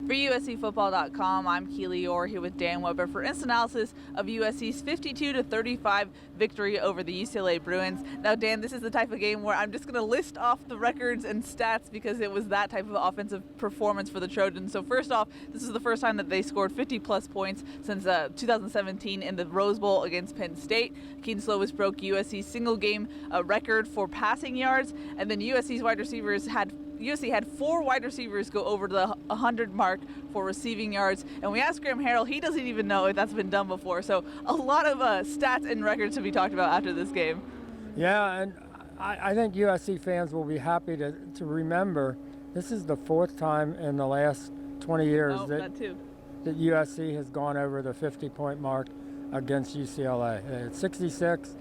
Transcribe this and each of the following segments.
For USCFootball.com, I'm Keely Eure here with Dan Weber for instant analysis of USC's 52-35 victory over the UCLA Bruins. Now, Dan, this is the type of game where I'm just going to list off the records and stats because it was that type of offensive performance for the Trojans. So first off, this is the first time that they scored 50-plus points since 2017 in the Rose Bowl against Penn State. Kedon Slovis broke USC's single-game record for passing yards, and then USC had 4 wide receivers go over the 100 mark for receiving yards. And we asked Graham Harrell, he doesn't even know if that's been done before. So a lot of stats and records to be talked about after this game. Yeah, and I think USC fans will be happy to remember this is the 4th time in the last 20 years that USC has gone over the 50-point mark against UCLA. It's 66,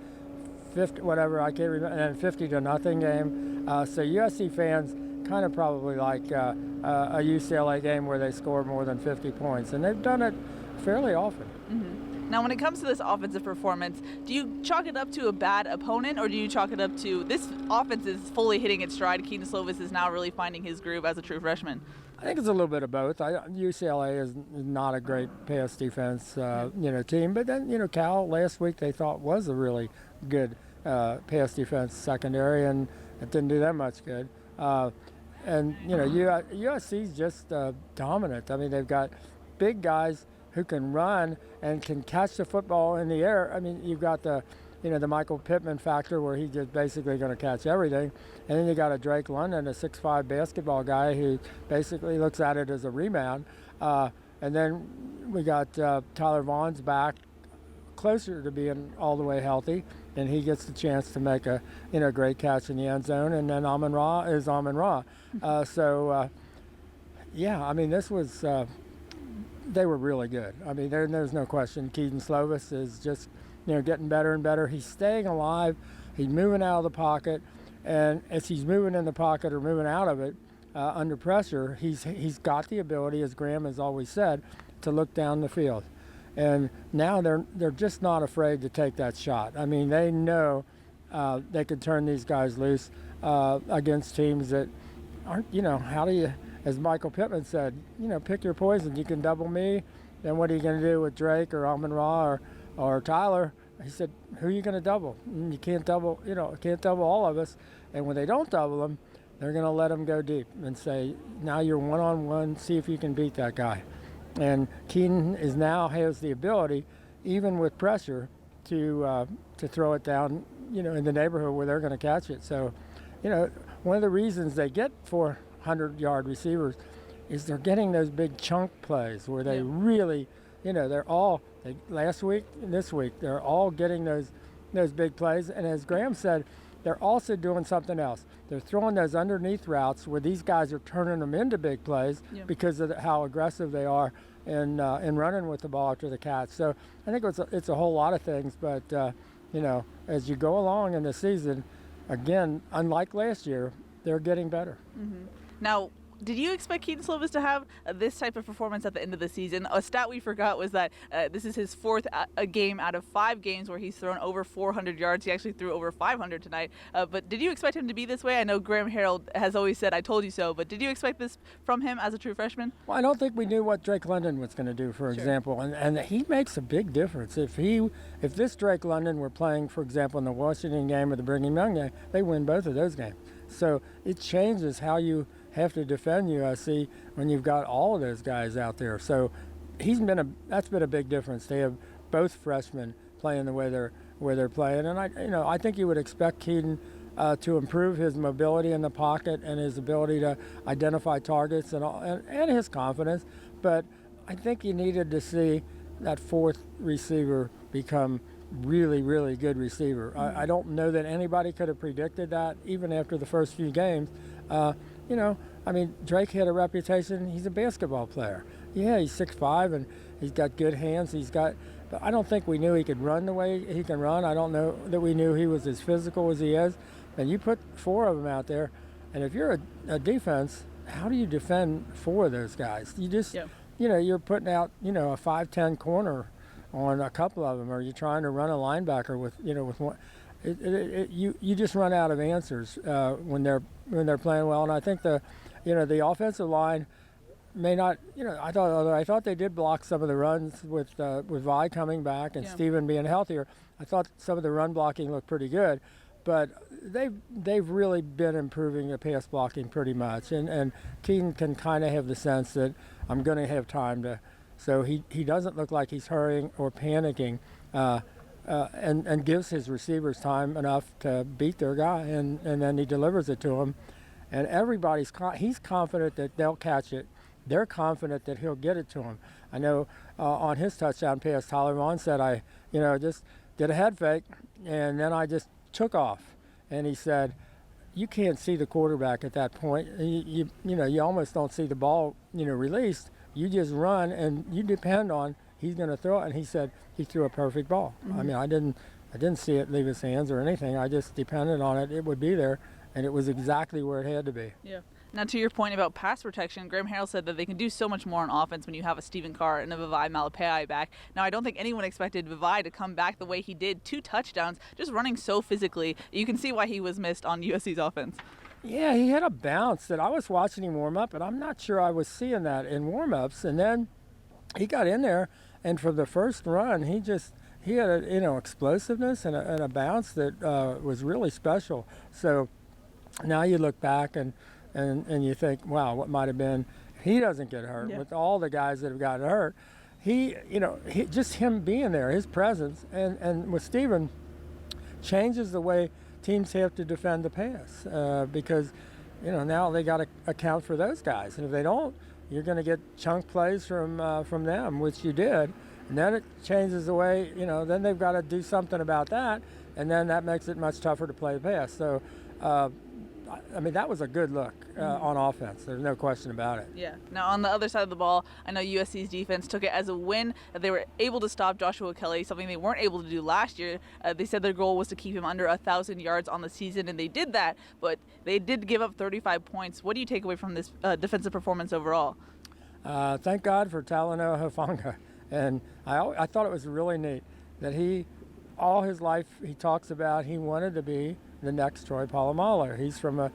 50, whatever, I can't remember, and 50-0 game. So USC fans kind of probably like a UCLA game where they score more than 50 points, and they've done it fairly often. Mm-hmm. Now, when it comes to this offensive performance, do you chalk it up to a bad opponent, or do you chalk it up to this offense is fully hitting its stride? Kedon Slovis is now really finding his groove as a true freshman. I think it's a little bit of both. UCLA is not a great pass defense, team, but then Cal last week they thought was a really good pass defense secondary, and it didn't do that much good. And USC's just dominant. I mean, they've got big guys who can run and can catch the football in the air. I mean, you've got the Michael Pittman factor where he's just basically going to catch everything. And then you got a Drake London, a 6'5" basketball guy who basically looks at it as a rebound. And then we got Tyler Vaughn's back, closer to being all the way healthy, and he gets the chance to make a great catch in the end zone. And then Amon-Ra is Amon-Ra. I mean, this was they were really good. I mean, there's no question. Kedon Slovis is just getting better and better. He's staying alive. He's moving out of the pocket, and as he's moving in the pocket or moving out of it under pressure, he's got the ability, as Graham has always said, to look down the field. And now they're just not afraid to take that shot. I mean, they know they can turn these guys loose against teams that aren't, how do you, as Michael Pittman said, pick your poison. You can double me, then what are you going to do with Drake or Amon-Ra or Tyler? He said, who are you going to double? You can't double, can't double all of us. And when they don't double them, they're going to let them go deep and say, now you're one-on-one, see if you can beat that guy. And Kedon has the ability, even with pressure, to throw it down, in the neighborhood where they're going to catch it. So, one of the reasons they get 400-yard receivers is they're getting those big chunk plays where they really, last week and this week, they're all getting those big plays. And as Graham said, they're also doing something else. They're throwing those underneath routes where these guys are turning them into big plays because of how aggressive they are in running with the ball after the catch. So I think it's a whole lot of things. But, as you go along in the season, again, unlike last year, they're getting better. Mm-hmm. Now, did you expect Kedon Slovis to have this type of performance at the end of the season? A stat we forgot was that this is his 4th game out of 5 games where he's thrown over 400 yards. He actually threw over 500 tonight. But did you expect him to be this way? I know Graham Harrell has always said, I told you so. But did you expect this from him as a true freshman? Well, I don't think we knew what Drake London was going to do, for example. And he makes a big difference. If this Drake London were playing, for example, in the Washington game or the Brigham Young game, they win both of those games. So it changes how you have to defend USC when you've got all of those guys out there. So that's been a big difference. They have both freshmen playing the way they're playing, and I think you would expect Kedon to improve his mobility in the pocket and his ability to identify targets and his confidence. But I think you needed to see that 4th receiver become really, really good receiver. I don't know that anybody could have predicted that even after the first few games. Drake had a reputation. He's a basketball player. Yeah, he's 6'5", and he's got good hands. But I don't think we knew he could run the way he can run. I don't know that we knew he was as physical as he is. And you put 4 of them out there, and if you're a defense, how do you defend 4 of those guys? You just, you're putting out, a 5'10" corner on a couple of them, or you're trying to run a linebacker with one. You just run out of answers when they're playing well. And I think the offensive line may not, although I thought they did block some of the runs with Vi coming back and Steven being healthier. I thought some of the run blocking looked pretty good, but they've really been improving the pass blocking pretty much. And Keaton can kind of have the sense that I'm going to have time to, so he doesn't look like he's hurrying or panicking, and gives his receivers time enough to beat their guy, and then he delivers it to them. And he's confident that they'll catch it. They're confident that he'll get it to him. I know on his touchdown pass, Tyler Vaughn said, I just did a head fake, and then I just took off. And he said, you can't see the quarterback at that point. You almost don't see the ball, released. You just run, and you depend on he's going to throw it. And he said he threw a perfect ball. Mm-hmm. I mean, I didn't see it leave his hands or anything. I just depended on it. It would be there. And it was exactly where it had to be. Yeah. Now, to your point about pass protection, Graham Harrell said that they can do so much more on offense when you have a Stephen Carr and a Vavae Malepeai back. Now, I don't think anyone expected Vavae to come back the way he did, 2 touchdowns, just running so physically. You can see why he was missed on USC's offense. Yeah, he had a bounce that I was watching him warm up, and I'm not sure I was seeing that in warm-ups. And then he got in there, and for the first run, he had explosiveness and a bounce that was really special. So now you look back and you think, wow, what might have been if he doesn't get hurt. Yeah. With all the guys that have gotten hurt, just him being there, his presence, and with Steven, changes the way teams have to defend the pass, because now they got to account for those guys, and if they don't, you're going to get chunk plays from them, which you did, and then it changes the way, then they've got to do something about that, and then that makes it much tougher to play the pass. So I mean, that was a good look on offense. There's no question about it. Yeah. Now, on the other side of the ball, I know USC's defense took it as a win, that they were able to stop Joshua Kelly, something they weren't able to do last year. They said their goal was to keep him under 1,000 yards on the season, and they did that, but they did give up 35 points. What do you take away from this defensive performance overall? Thank God for Talanoa Hufanga. And I thought it was really neat that all his life, he talks about he wanted to be the next Troy Polamalu. He's from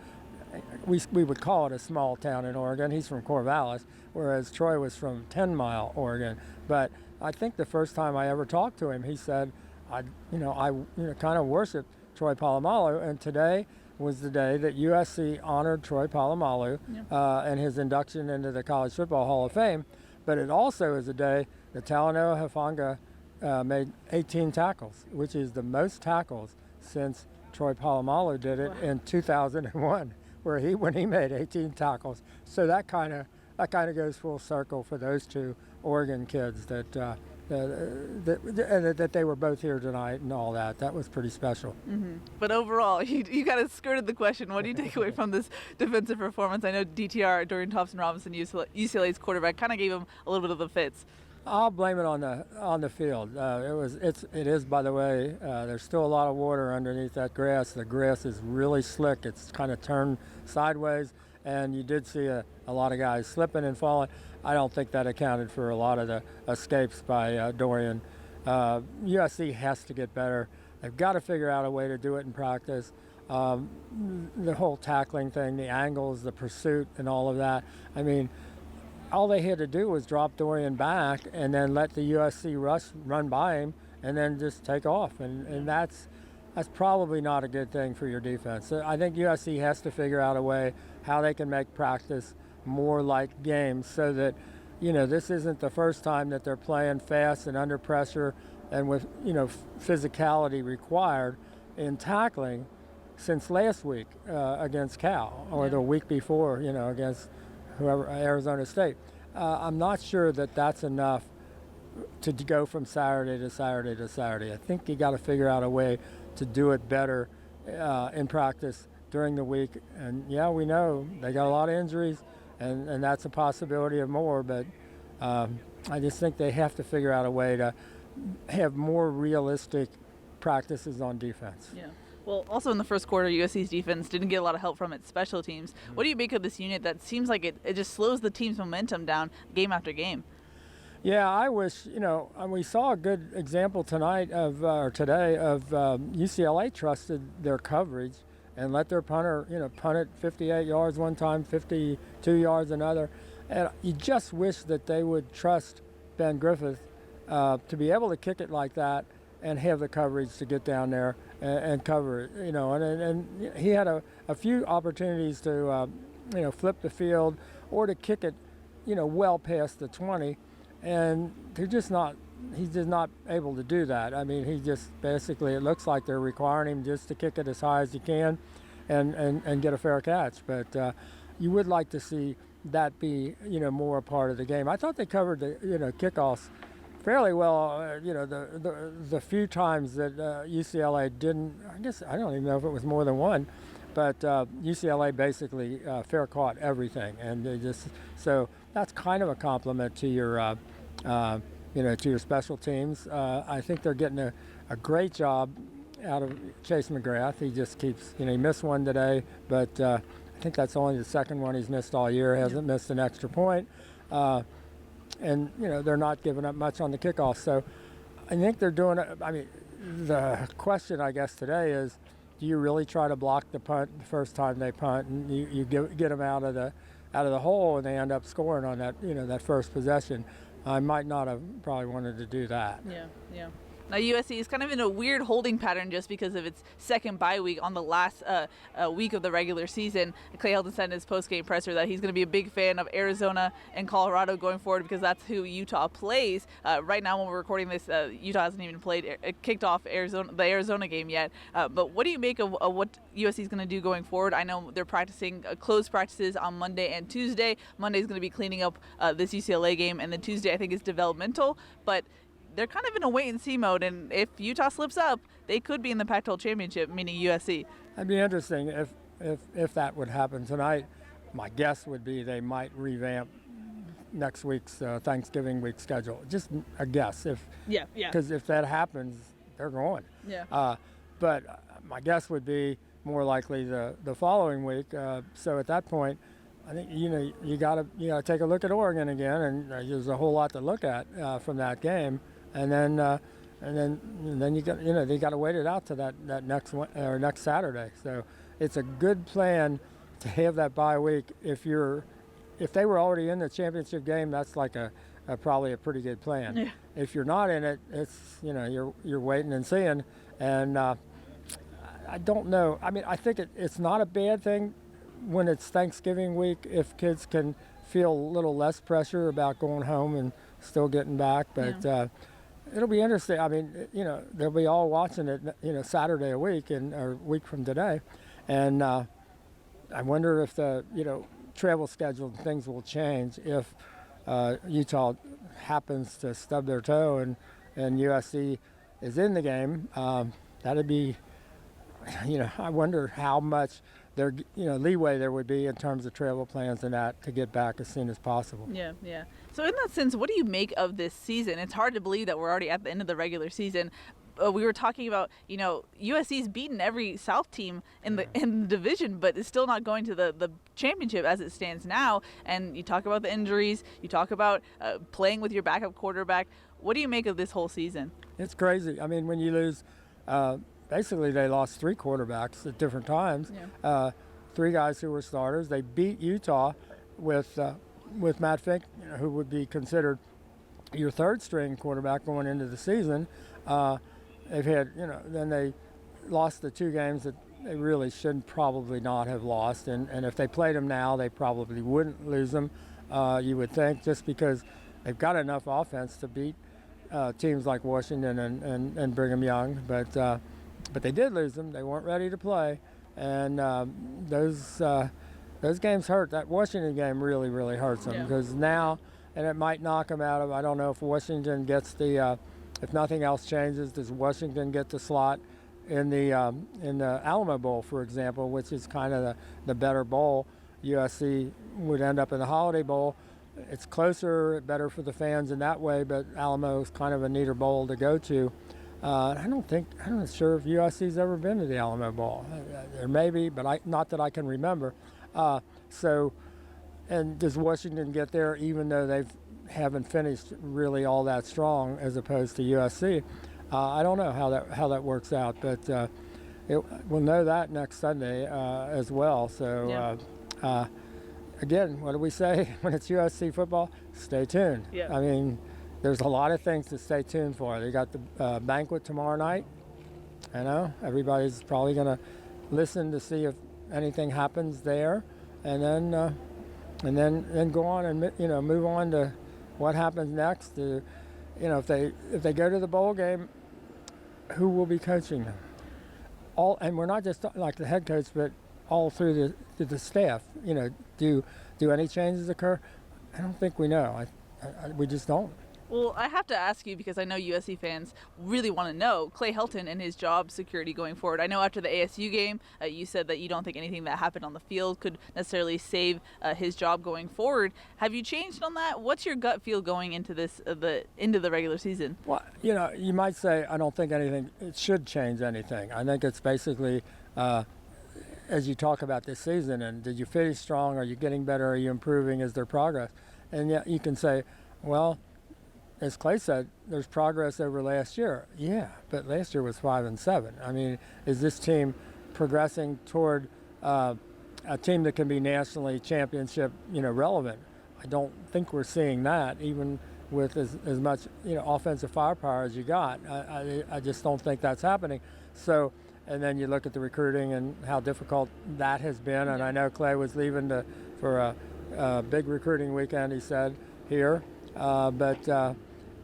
we would call it a small town in Oregon. He's from Corvallis, whereas Troy was from 10 Mile, Oregon. But I think the first time I ever talked to him, he said, I kind of worship Troy Polamalu, and today was the day that USC honored Troy Polamalu and his induction into the College Football Hall of Fame. But it also is a day that Talanoa Hufanga made 18 tackles, which is the most tackles since Troy Polamalu did it in 2001, when he made 18 tackles. So that kind of goes full circle for those two Oregon kids that they were both here tonight and all that. That was pretty special. Mm-hmm. But overall, you kind of skirted the question. What do you take away from this defensive performance? I know DTR, Dorian Thompson-Robinson, UCLA's quarterback, kind of gave him a little bit of the fits. I'll blame it on the field. It is, by the way. There's still a lot of water underneath that grass. The grass is really slick. It's kind of turned sideways, and you did see a lot of guys slipping and falling. I don't think that accounted for a lot of the escapes by Dorian. USC has to get better. They've got to figure out a way to do it in practice. The whole tackling thing, the angles, the pursuit, and all of that. I mean, all they had to do was drop Dorian back and then let the USC rush run by him and then just take off. And that's probably not a good thing for your defense. So I think USC has to figure out a way how they can make practice more like games so that, this isn't the first time that they're playing fast and under pressure and with, physicality required in tackling since last week against Cal or the week before, against whoever, Arizona State. I'm not sure that that's enough to go from Saturday to Saturday to Saturday. I think you got to figure out a way to do it better in practice during the week. And we know they got a lot of injuries, and that's a possibility of more. But I just think they have to figure out a way to have more realistic practices on defense. Yeah. Well, also in the first quarter, USC's defense didn't get a lot of help from its special teams. What do you make of this unit that seems like it just slows the team's momentum down game after game? Yeah, I wish, we saw a good example today of UCLA trusted their coverage and let their punter, punt it 58 yards one time, 52 yards another. And you just wish that they would trust Ben Griffith to be able to kick it like that and have the coverage to get down there and cover it, and he had a few opportunities to, flip the field or to kick it, well past the 20, and he's just not able to do that. I mean, he just basically, it looks like they're requiring him just to kick it as high as he can and get a fair catch. But you would like to see that be, more a part of the game. I thought they covered the, kickoffs fairly well. The few times that UCLA didn't, I guess I don't even know if it was more than one, but UCLA basically fair caught everything, and they just, so that's kind of a compliment to your to your special teams. I think they're getting a great job out of Chase McGrath. He just keeps, he missed one today, but I think that's only the second one he's missed all year. Hasn't missed an extra point. And, they're not giving up much on the kickoff. So I think they're doing it. I mean, the question, I guess, today is, do you really try to block the punt the first time they punt, and you get them out of the hole, and they end up scoring on that, that first possession? I might not have probably wanted to do that. Yeah. Now USC is kind of in a weird holding pattern just because of its second bye week on the last week of the regular season. Clay Helton said in his post-game presser that he's going to be a big fan of Arizona and Colorado going forward because that's who Utah plays. Right now when we're recording this, Utah hasn't even kicked off the Arizona game yet. But what do you make of what USC is going to do going forward? I know they're practicing closed practices on Monday and Tuesday. Monday is going to be cleaning up this UCLA game, and then Tuesday I think is developmental. But they're kind of in a wait-and-see mode, and if Utah slips up, they could be in the Pac-12 championship, meaning USC. It'd be interesting if that would happen tonight. My guess would be they might revamp next week's Thanksgiving week schedule. Just a guess. Because if that happens, they're going. Yeah. But my guess would be more likely the following week. So at that point, I think you gotta take a look at Oregon again, and there's a whole lot to look at from that game. And then you got they got to wait it out to that next one or next Saturday. So it's a good plan to have that bye week. If they were already in the championship game, that's like probably a pretty good plan. Yeah. If you're not in it, it's you're waiting and seeing. And I don't know. I mean, I think it's not a bad thing when it's Thanksgiving week if kids can feel a little less pressure about going home and still getting back. But it'll be interesting. I mean, they'll be all watching it, Saturday a week or a week from today. And I wonder if the, travel schedule and things will change if Utah happens to stub their toe and USC is in the game. That'd be, I wonder how much leeway there would be in terms of travel plans and that to get back as soon as possible. Yeah. So in that sense, what do you make of this season? It's hard to believe that we're already at the end of the regular season. We were talking about, USC's beaten every South team in the division, but is still not going to the championship as it stands now. And you talk about the injuries, you talk about playing with your backup quarterback. What do you make of this whole season? It's crazy. I mean, when you lose, basically they lost three quarterbacks at different times. Yeah. Three guys who were starters. They beat Utah with Matt Fink, who would be considered your third string quarterback going into the season. They've had, then they lost the two games that they really should probably not have lost. And if they played them now, they probably wouldn't lose them, you would think, just because they've got enough offense to beat teams like Washington and Brigham Young. But they did lose them. They weren't ready to play. And those games hurt. That Washington game really, really hurts them because now, and it might knock them out of, I don't know if Washington gets if nothing else changes, does Washington get the slot in the Alamo Bowl, for example, which is kind of the better bowl? USC would end up in the Holiday Bowl. It's closer, better for the fans in that way, but Alamo is kind of a neater bowl to go to. I'm not sure if USC's ever been to the Alamo Bowl. There may be, but not that I can remember. And does Washington get there even though they haven't finished really all that strong as opposed to USC? I don't know how that works out, but we'll know that next Sunday as well. So again, what do we say when it's USC football? Stay tuned. Yeah. I mean, there's a lot of things to stay tuned for. They got the banquet tomorrow night. I know everybody's probably going to listen to see if anything happens there, and then go on and move on to what happens next. If they go to the bowl game, who will be coaching them? And we're not just like the head coach, but all through the staff. Do any changes occur? I don't think we know. We just don't. Well, I have to ask you because I know USC fans really want to know Clay Helton and his job security going forward. I know after the ASU game, you said that you don't think anything that happened on the field could necessarily save his job going forward. Have you changed on that? What's your gut feel going into the regular season? Well, you might say I don't think it should change anything. I think it's basically as you talk about this season, and did you finish strong? Are you getting better? Are you improving? Is there progress? And yet you can say, well, as Clay said, there's progress over last year. Yeah, but last year was 5-7. I mean, is this team progressing toward a team that can be nationally championship, relevant? I don't think we're seeing that, even with as much, offensive firepower as you got. I just don't think that's happening. So, and then you look at the recruiting and how difficult that has been. And I know Clay was leaving for a big recruiting weekend, he said, here. But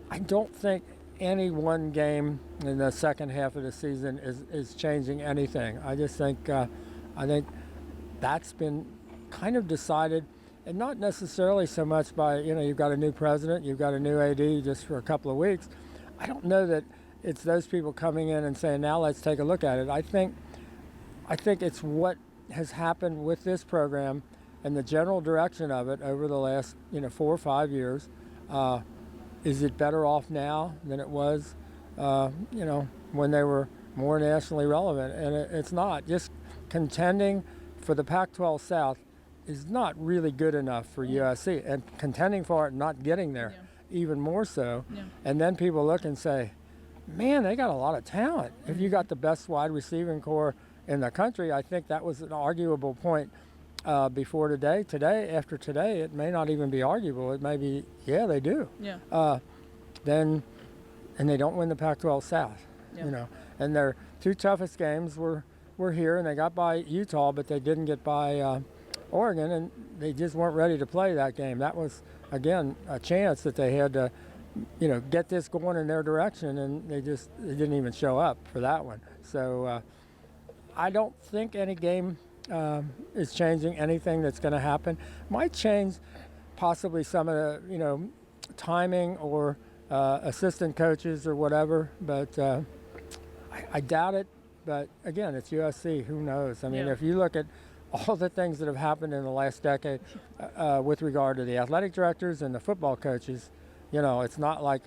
I don't think any one game in the second half of the season is changing anything. I just think that's been kind of decided, and not necessarily so much by, you've got a new president, you've got a new AD just for a couple of weeks. I don't know that it's those people coming in and saying, now let's take a look at it. I think it's what has happened with this program and the general direction of it over the last 4 or 5 years. Is it better off now than it was, when they were more nationally relevant? And it's not. Just contending for the Pac-12 South is not really good enough for USC. And contending for it and not getting there, even more so. Yeah. And then people look and say, man, they got a lot of talent. If you got the best wide receiving core in the country, I think that was an arguable point before today. After today, it may not even be arguable. It may be, yeah, they do. Yeah. And they don't win the Pac-12 South. Yeah. And their two toughest games were here, and they got by Utah, but they didn't get by Oregon, and they just weren't ready to play that game. That was, again, a chance that they had to, get this going in their direction, and they didn't even show up for that one. So I don't think any game is changing anything that's going to happen. Might change possibly some of the, timing or assistant coaches or whatever, but I doubt it. But again, it's USC. Who knows? I mean, if you look at all the things that have happened in the last decade with regard to the athletic directors and the football coaches, it's not like,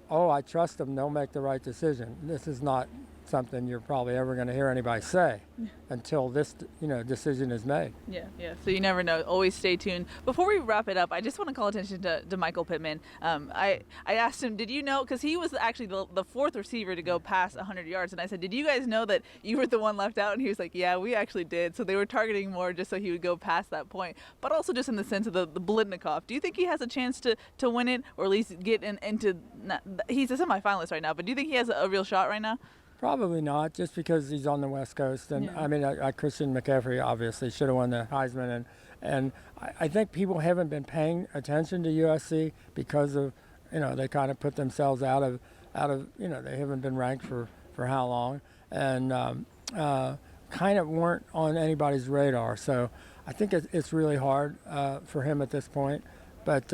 oh, I trust them, they'll make the right decision. This is not something you're probably ever going to hear anybody say until this decision is made. Yeah. So you never know. Always stay tuned. Before we wrap it up, I just want to call attention to Michael Pittman. I asked him, did you know, because he was actually the fourth receiver to go past 100 yards, and I said, did you guys know that you were the one left out? And he was like, yeah, we actually did. So they were targeting more just so he would go past that point, but also just in the sense of the Blitnikoff. Do you think he has a chance to win it, or at least get into? He's a semifinalist right now, but do you think he has a real shot right now? Probably not, just because he's on the West Coast. And I mean, Christian McCaffrey obviously should have won the Heisman. And I think people haven't been paying attention to USC because of, they kind of put themselves out of, they haven't been ranked for how long, and kind of weren't on anybody's radar. So I think it's really hard for him at this point. But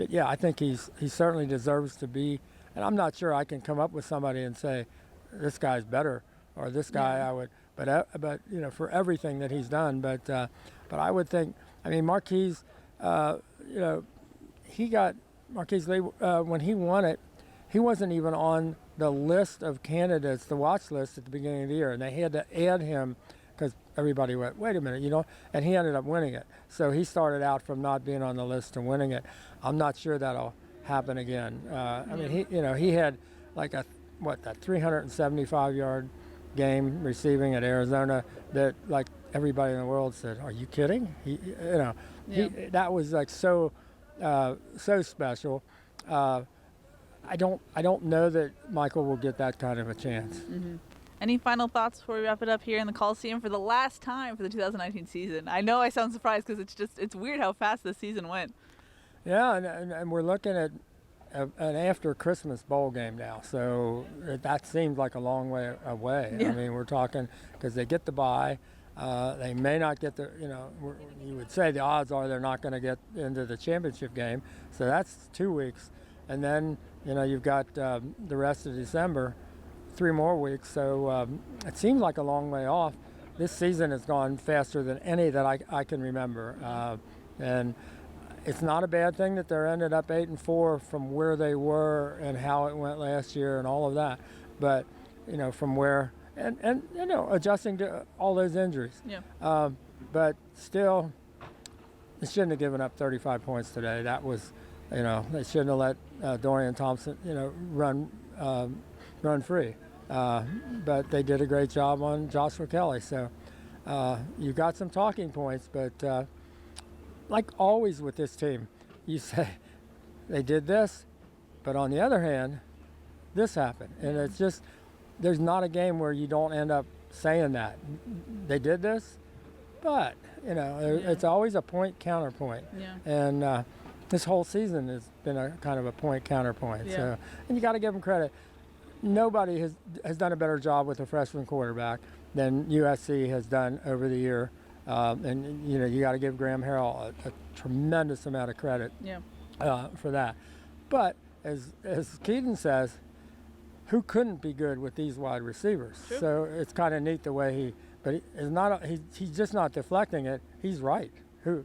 yeah, I think he certainly deserves to be. And I'm not sure I can come up with somebody and say, this guy's better, or this guy I would, but for everything that he's done. But I would think, I mean, Marquise, he got Marquise Lee when he won it. He wasn't even on the list of candidates, the watch list at the beginning of the year, and they had to add him because everybody went, wait a minute, and he ended up winning it. So he started out from not being on the list to winning it. I'm not sure that'll happen again. I mean, he had like that 375-yard game receiving at Arizona that like everybody in the world said, "Are you kidding?" That was like so special. I don't know that Michael will get that kind of a chance. Mm-hmm. Any final thoughts before we wrap it up here in the Coliseum for the last time for the 2019 season? I know I sound surprised because it's weird how fast this season went. Yeah, and we're looking at an after Christmas bowl game now, so that seems like a long way away. Yeah. I mean, we're talking because they get the bye. They may not get you would say the odds are they're not going to get into the championship game, so that's 2 weeks. And then, you've got the rest of December, 3 more weeks, so it seems like a long way off. This season has gone faster than any that I can remember. And it's not a bad thing that they're ended up 8-4 from where they were and how it went last year and all of that. But, from where, and adjusting to all those injuries. Yeah. But still, they shouldn't have given up 35 points today. That was, they shouldn't have let Dorian Thompson, run free. But they did a great job on Joshua Kelly. So you got some talking points, but like always with this team, you say they did this, but on the other hand, this happened. And it's just, there's not a game where you don't end up saying that. They did this, but, it's always a point counterpoint. Yeah. And this whole season has been a kind of a point counterpoint. Yeah. So, and you got to give them credit. Nobody has done a better job with a freshman quarterback than USC has done over the year. And you got to give Graham Harrell a tremendous amount of credit for that. But as Keaton says, who couldn't be good with these wide receivers? True. So it's kind of neat the way he's just not deflecting it. He's right. I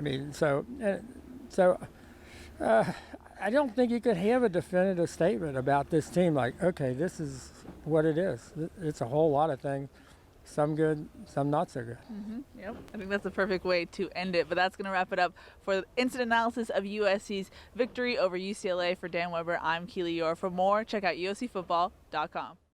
mean, I don't think you could have a definitive statement about this team. Like, okay, this is what it is. It's a whole lot of things. Some good, some not so good. Mm-hmm. Yep. I think that's the perfect way to end it. But that's going to wrap it up for the instant analysis of USC's victory over UCLA. For Dan Weber, I'm Keely Eure. For more, check out USCfootball.com.